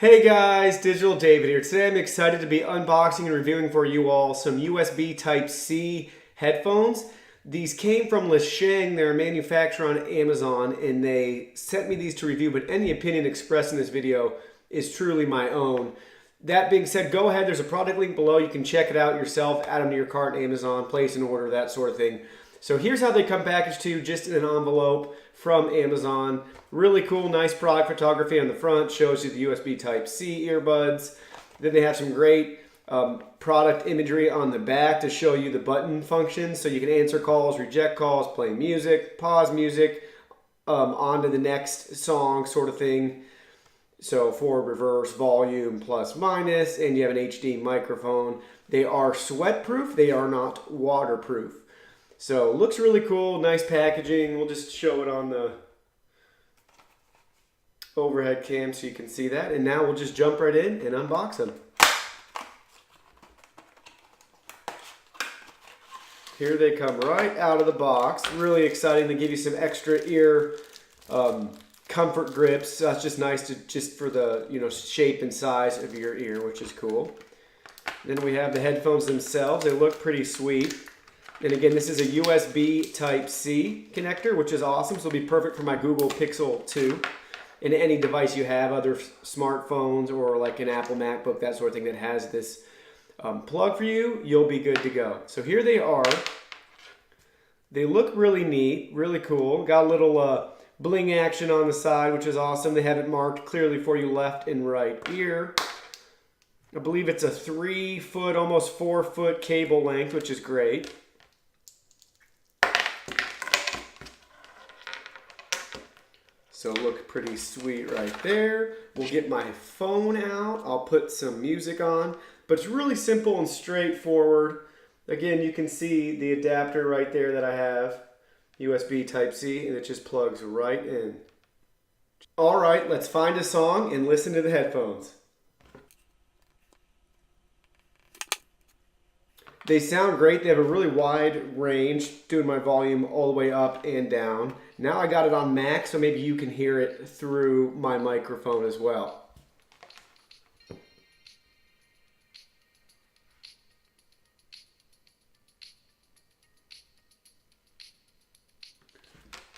Hey guys, Digital David here. Today I'm excited to be unboxing and reviewing for you all some USB Type C headphones. These came from LSHENG, they're a manufacturer on Amazon, and they sent me these to review, but any opinion expressed in this video is truly my own. That being said, go ahead, there's a product link below. You can check it out yourself, add them to your cart on Amazon, place an order, that sort of thing. So here's how they come packaged to you, just in an envelope from Amazon. Really cool, nice product photography on the front, shows you the USB Type C earbuds. Then they have some great product imagery on the back to show you the button functions, so you can answer calls, reject calls, play music, pause music, on to the next song sort of thing. So forward, reverse, volume, plus, minus, and you have an HD microphone. They are sweatproof, they are not waterproof. So looks really cool, nice packaging. We'll just show it on the overhead cam so you can see that. And now we'll just jump right in and unbox them. Here they come right out of the box. Really exciting to give you some extra ear comfort grips. That's just nice just for the shape and size of your ear, which is cool. Then we have the headphones themselves. They look pretty sweet. And again, this is a USB Type C connector, which is awesome. So it'll be perfect for my Google Pixel 2 and any device you have, other smartphones or like an Apple MacBook, that sort of thing that has this plug for you, you'll be good to go. So here they are. They look really neat, really cool. Got a little bling action on the side, which is awesome. They have it marked clearly for you left and right ear. I believe it's a 3 foot, almost 4 foot cable length, which is great. So look pretty sweet right there. We'll get my phone out. I'll put some music on, but it's really simple and straightforward. Again, you can see the adapter right there that I have, USB Type C, and it just plugs right in. All right, let's find a song and listen to the headphones. They sound great. They have a really wide range, doing my volume all the way up and down. Now I got it on max, so maybe you can hear it through my microphone as well.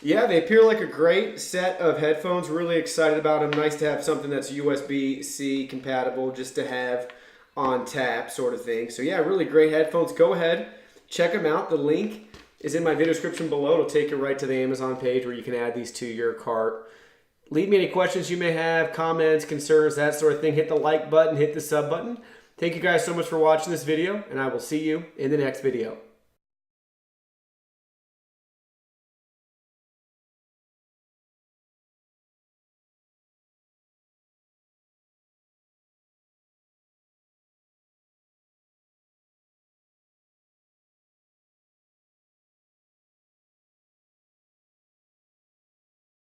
Yeah, they appear like a great set of headphones. Really excited about them. Nice to have something that's USB-C compatible just to have on tap sort of thing. So yeah, really great headphones. Go ahead, check them out. The link is in my video description below. It'll take you right to the Amazon page where you can add these to your cart. Leave me any questions you may have, comments, concerns, that sort of thing. Hit the like button, hit the sub button. Thank you guys so much for watching this video, and I will see you in the next video.